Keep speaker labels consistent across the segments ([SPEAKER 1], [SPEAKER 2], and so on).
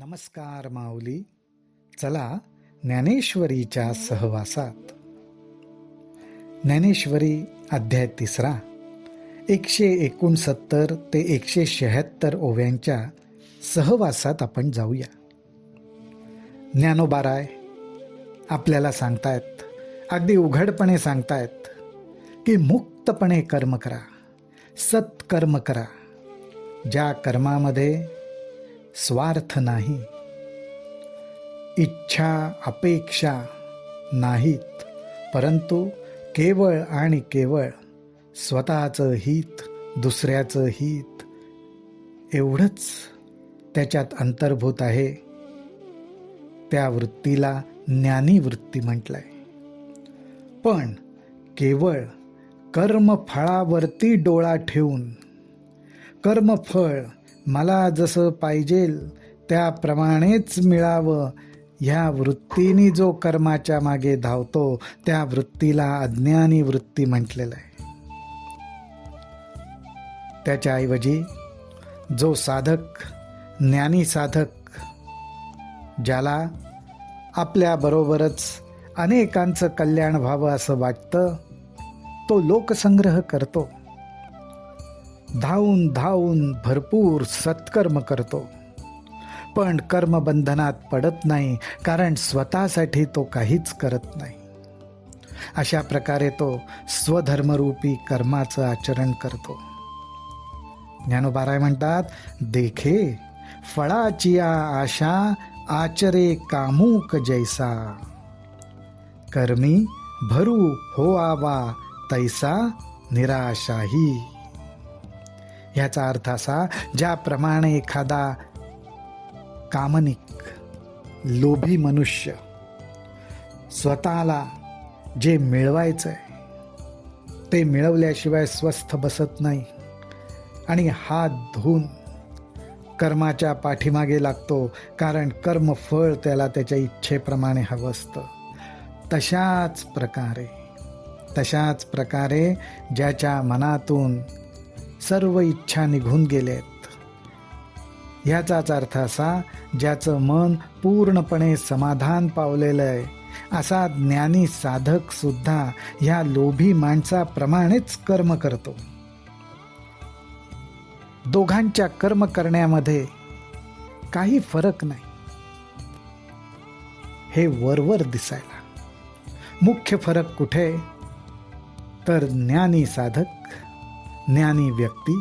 [SPEAKER 1] नमस्कार माऊली. चला ज्ञानेश्वरीच्या सहवासात. ज्ञानेश्वरी अध्याय 3, 169 ते 176 ओव्यांच्या सहवासात आपण जाऊया. ज्ञानोबाराय आपल्याला सांगतायत, अगदी उघडपणे सांगतायत की मुक्तपणे कर्म करा, सत्कर्म करा, ज्या कर्मामध्ये स्वार्थ नाही, इच्छा अपेक्षा नाहीत, परंतु केवळ आणि केवळ स्वतःचं हित, दुसऱ्याचं हित एवढंच त्याच्यात अंतर्भूत आहे. त्या वृत्तीला ज्ञानी वृत्ती म्हटलंय. पण केवळ कर्मफळावरती डोळा ठेवून कर्मफळ मला जसं पाहिजेल त्याप्रमाणेच मिळावं ह्या वृत्तीने जो कर्माच्या मागे धावतो त्या वृत्तीला अज्ञानी वृत्ती म्हटलेलं आहे. त्याच्याऐवजी जो साधक, ज्ञानी साधक, ज्याला आपल्याबरोबरच अनेकांचं कल्याण व्हावं असं वाटतं, तो लोकसंग्रह करतो, धावून धावून भरपूर सत्कर्म करतो, पण कर्मबंधनात पडत नाही, कारण स्वतःसाठी तो काहीच करत नाही. अशा प्रकारे तो स्वधर्मरूपी कर्माचं आचरण करतो. ज्ञानोबाराय म्हणतात, देखे फळाची आशा आचरे कामुक जैसा, कर्मी भरू होआवा तैसा निराशाही. ह्याचा अर्थ असा, ज्याप्रमाणे एखादा कामनिक, लोभी मनुष्य स्वतःला जे मिळवायचं आहे ते मिळवल्याशिवाय स्वस्थ बसत नाही आणि हात धुवून कर्माच्या पाठीमागे लागतो, कारण कर्मफळ त्याला त्याच्या इच्छेप्रमाणे हवं असतं. तशाच प्रकारे ज्याच्या मनातून सर्व इच्छा निघून गेलेत, ह्याचाच अर्थ असा, ज्याचं मन पूर्णपणे समाधान पावलेलं आहे, असा ज्ञानी साधक सुद्धा ह्या लोभी माणसाप्रमाणेच कर्म करतो. दोघांच्या कर्म करण्यामध्ये काही फरक नाही. हे वरवर दिसायला. मुख्य फरक कुठे? तर ज्ञानी साधक, ज्ञानी व्यक्ती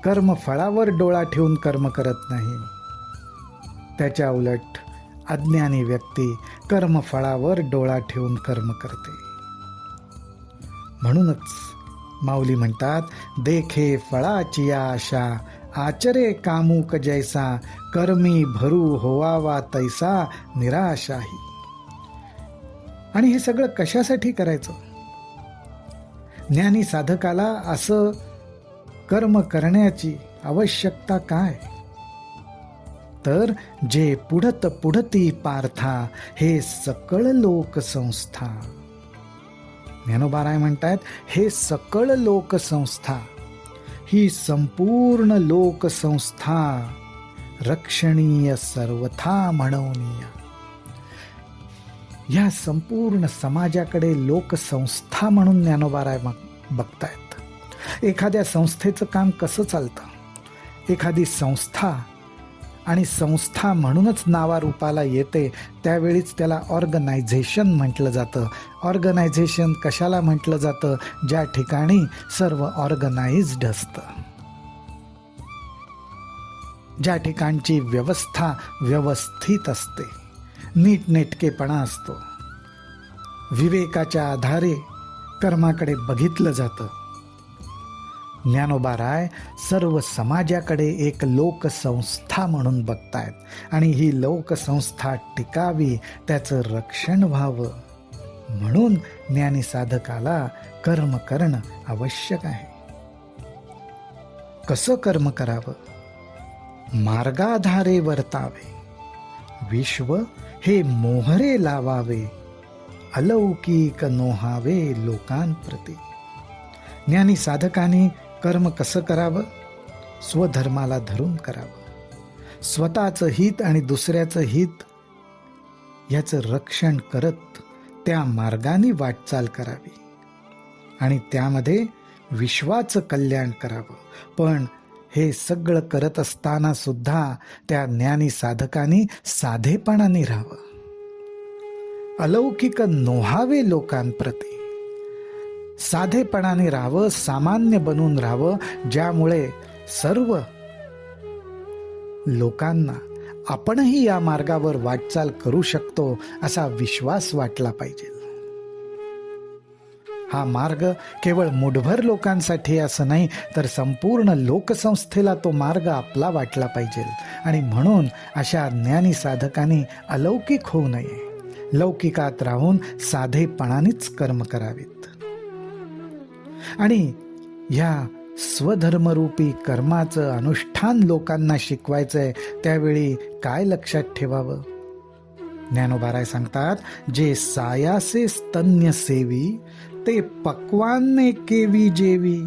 [SPEAKER 1] कर्मफळावर डोळा ठेवून कर्म करत नाही. त्याच्या उलट अज्ञानी व्यक्ती कर्मफळावर डोळा ठेवून कर्म करते. म्हणूनच माऊली म्हणतात, देखे फळाची आशा आचरे कामुक जैसा, कर्मी भरू होवावा तैसा निराशाही. आणि हे सगळं कशासाठी करायचं? ज्ञानी साधकाला असं कर्म करण्याची आवश्यकता काय? तर जे पुढत पुढती पार्था हे सकळ लोकसंस्था. ज्ञानोबाराय म्हणतात, हे सकळ लोकसंस्था, ही संपूर्ण लोकसंस्था रक्षणीय सर्वथा म्हणवनीय. या संपूर्ण समाजाकडे लोकसंस्था म्हणून ज्ञानोबाराय बघतायत. एखाद्या संस्थेचं काम कसं चालतं? एखादी संस्था, आणि संस्था म्हणूनच नावारूपाला येते त्यावेळीच त्याला ऑर्गनायझेशन म्हटलं जातं. ऑर्गनायझेशन कशाला म्हटलं जातं? ज्या ठिकाणी सर्व ऑर्गनाइज्ड असतं, ज्या ठिकाणची व्यवस्था व्यवस्थित असते, नीटनेटकेपणा असतो, विवेकाच्या आधारे कर्माकडे बघितलं जातं. ज्ञानोबाराय सर्व समाजाकडे एक लोकसंस्था म्हणून बघतायत आणि ही लोकसंस्था टिकावी, त्याचं रक्षण व्हावं, म्हणून ज्ञानी साधकाला कर्म करणं आवश्यक आहे. कसं कर्म करावं? मार्गाधारे वर्तावे, विश्व हे मोहरे लावावे, अलौकिक नोहावे लोकांप्रती. ज्ञानी साधकांनी कर्म कसं करावं? स्वधर्माला धरून करावं. स्वतःचं हित आणि दुसऱ्याचं हित याचं रक्षण करत त्या मार्गाने वाटचाल करावी आणि त्यामध्ये विश्वाचं कल्याण करावं. पण हे सगळं करत असताना सुद्धा त्या ज्ञानी साधकांनी साधेपणाने राहावं. अलौकिक नोहावे लोकांप्रती. साधेपणाने राहावं, सामान्य बनून राहावं, ज्यामुळे सर्व लोकांना आपणही या मार्गावर वाटचाल करू शकतो असा विश्वास वाटला पाहिजे. हा मार्ग केवळ मुठभर लोकांसाठी असं नाही, तर संपूर्ण लोकसंस्थेला तो मार्ग आपला वाटला पाहिजे. आणि म्हणून अशा ज्ञानी साधकांनी अलौकिक होऊ नये, लौकिकात राहून साधेपणानेच कर्म करावेत. आणि ह्या स्वधर्मरूपी कर्माचं अनुष्ठान लोकांना शिकवायचंय, त्यावेळी काय लक्षात ठेवावं? ज्ञानोबाराय सांगतात, जे सायासे स्तन्य सेवी ते पक्वान्ने केवी जेवी,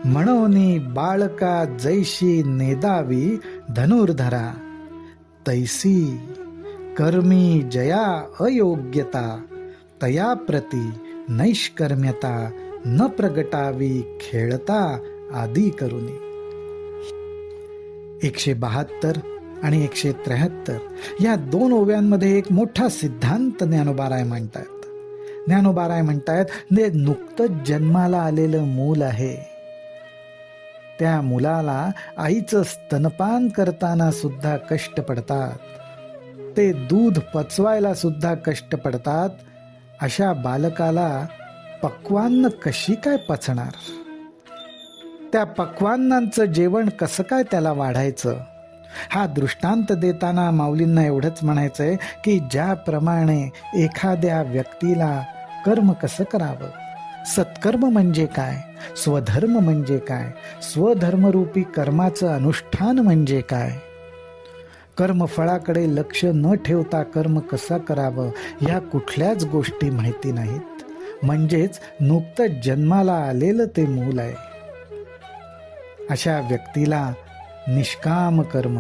[SPEAKER 1] म्हणोनी बाळका जैशी नेदावी धनुर्धरा, तैसी कर्मी जया अयोग्यता, तया प्रती नैष्कर्म्यता न प्रगटावी खेळता आदी करुनी. 172 आणि 173 या 2 ओव्यांमध्ये एक मोठा सिद्धांत ज्ञानोबाराय मांडतात. ज्ञानोबाराय म्हणतायत, नुकतंच जन्माला आलेलं मूल आहे, त्या मुलाला आईचं स्तनपान करताना सुद्धा कष्ट पडतात, ते दूध पचवायला सुद्धा कष्ट पडतात. अशा बालकाला पक्वान्न कशी काय पचणार? त्या पक्वान्नांचं जेवण कसं काय त्याला वाढायचं? हा दृष्टांत देताना माऊलींना एवढंच म्हणायचंय की ज्याप्रमाणे एखाद्या व्यक्तीला कर्म कसं करावं, सत्कर्म म्हणजे काय, स्वधर्म म्हणजे काय, स्वधर्मरूपी कर्माचं अनुष्ठान म्हणजे काय, कर्मफळाकडे लक्ष न ठेवता कर्म कसं करावं, ह्या कुठल्याच गोष्टी माहिती नाहीत. म्हणजेच नुकतंच जन्माला आलेलं ते मूल आहे. अशा व्यक्तीला निष्काम कर्म,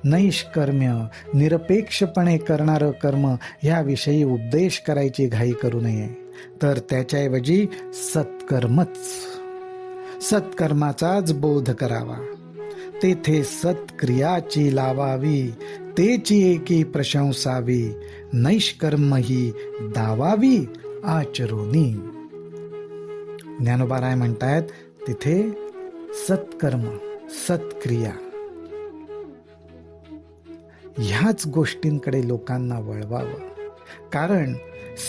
[SPEAKER 1] नैष्कर्म्य, निरपेक्षपणे करणारं कर्म ह्याविषयी उपदेश करायची घाई करू नये, तर त्याच्याऐवजी सत्कर्माचाच बोध करावा. तेथे सत्क्रियाची लावावी, तेची एकी प्रशंसावी, नैष्कर्म ही दावावी आचरोनी. ज्ञानोबाराय म्हणतायत, तिथे सत्कर्म, सत्क्रिया ह्याच गोष्टींकडे लोकांना वळवावं. कारण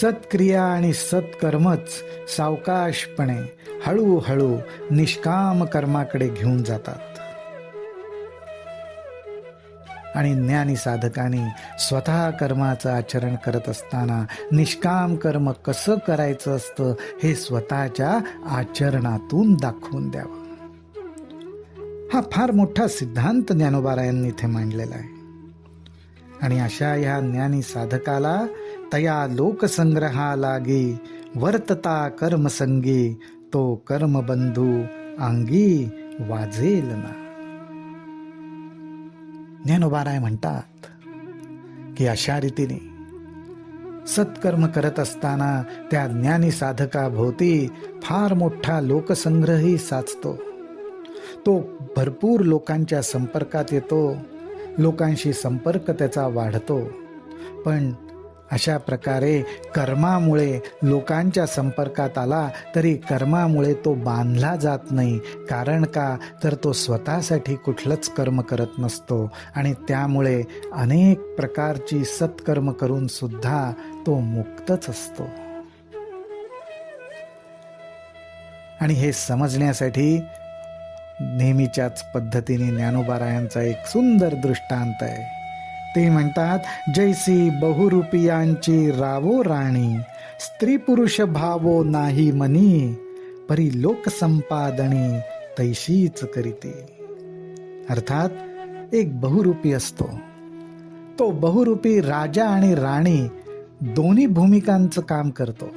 [SPEAKER 1] सत्क्रिया आणि सत्कर्मच सावकाशपणे हळूहळू निष्काम कर्माकडे घेऊन जातात. आणि ज्ञानी साधकांनी स्वतः कर्माचं आचरण करत असताना निष्काम कर्म कसं करायचं असतं हे स्वतःच्या आचरणातून दाखवून द्यावं. हा फार मोठा सिद्धांत ज्ञानोबारायांनी इथे मांडलेला आहे. आणि अशा ह्या ज्ञानी साधकाला तया लोकसंग्रहा लागी वर्तता कर्मसंगी, तो कर्मबंधू अंगी वाजेल ना. ज्ञानोबाराय म्हणतात की अशा रीतीने सत्कर्म करत असताना त्या ज्ञानी साधकाभोवती फार मोठा लोकसंग्रहही साचतो. तो भरपूर लोकांच्या संपर्कात येतो, लोकांशी संपर्क त्याचा वाढतो. पण अशा प्रकारे कर्मामुळे लोकांच्या संपर्कात आला तरी कर्मामुळे तो बांधला जात नाही. कारण का, तर तो स्वतःसाठी कुठलंच कर्म करत नसतो आणि त्यामुळे अनेक प्रकारची सत्कर्म करून सुद्धा तो मुक्तच असतो. आणि हे समजण्यासाठी नेहमीच्याच पद्धतीने ज्ञानोबारायांचा एक सुंदर दृष्टांत आहे. ते म्हणतात, जैसी बहुरूपियांची रावो राणी, स्त्री पुरुष भावो नाही मनी, परी लोक संपादनी तैशीच करीते. अर्थात एक बहुरूपी असतो, तो बहुरूपी राजा आणि राणी दोन्ही भूमिकांचं काम करतो.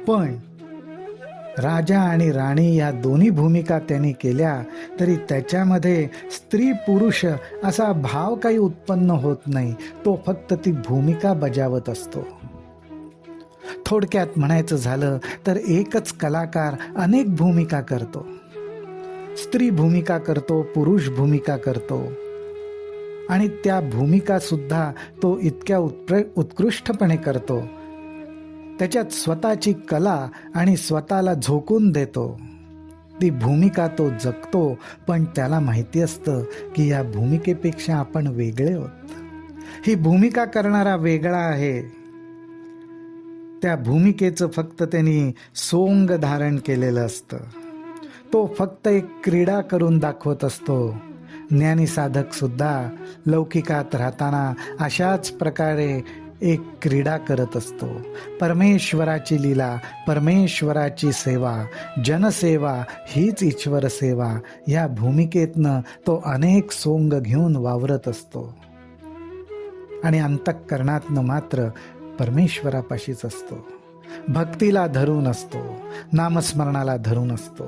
[SPEAKER 1] पण राजा आणि राणी या दोन्ही भूमिका त्यांनी केल्या तरी त्याच्यामध्ये स्त्री पुरुष असा भाव काही उत्पन्न होत नाही. तो फक्त ती भूमिका बजावत असतो. थोडक्यात म्हणायचं झालं तर एकच कलाकार अनेक भूमिका करतो. स्त्री भूमिका करतो, पुरुष भूमिका करतो आणि त्या भूमिका सुद्धा तो इतक्या उत्कृष्टपणे करतो. त्याच्यात स्वतःची कला आणि स्वतःला झोकून देतो. ती भूमिका तो जगतो, पण त्याला माहिती असतं की या भूमिकेपेक्षा आपण वेगळे आहोत. ही भूमिका करणारा वेगळा आहे. त्या भूमिकेचं फक्त त्यांनी सोंग धारण केलेलं असतं. तो फक्त एक क्रीडा करून दाखवत असतो. ज्ञानी साधक सुद्धा लौकिकात राहताना अशाच प्रकारे एक क्रीडा करत असतो. परमेश्वराची लीला, परमेश्वराची सेवा, जनसेवा हीच ईश्वर सेवा या भूमिकेतनं तो अनेक सोंग घेऊन वावरत असतो आणि अंतःकरणातनं मात्र परमेश्वरापाशीच असतो. भक्तीला धरून असतो, नामस्मरणाला धरून असतो.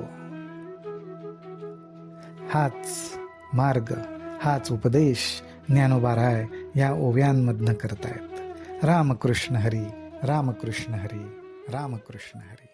[SPEAKER 1] हाच मार्ग, हाच उपदेश ज्ञानोबाराय या ओव्यांमधनं करतायत. रामकृष्ण हरी, रामकृष्ण हरी, रामकृष्ण हरी.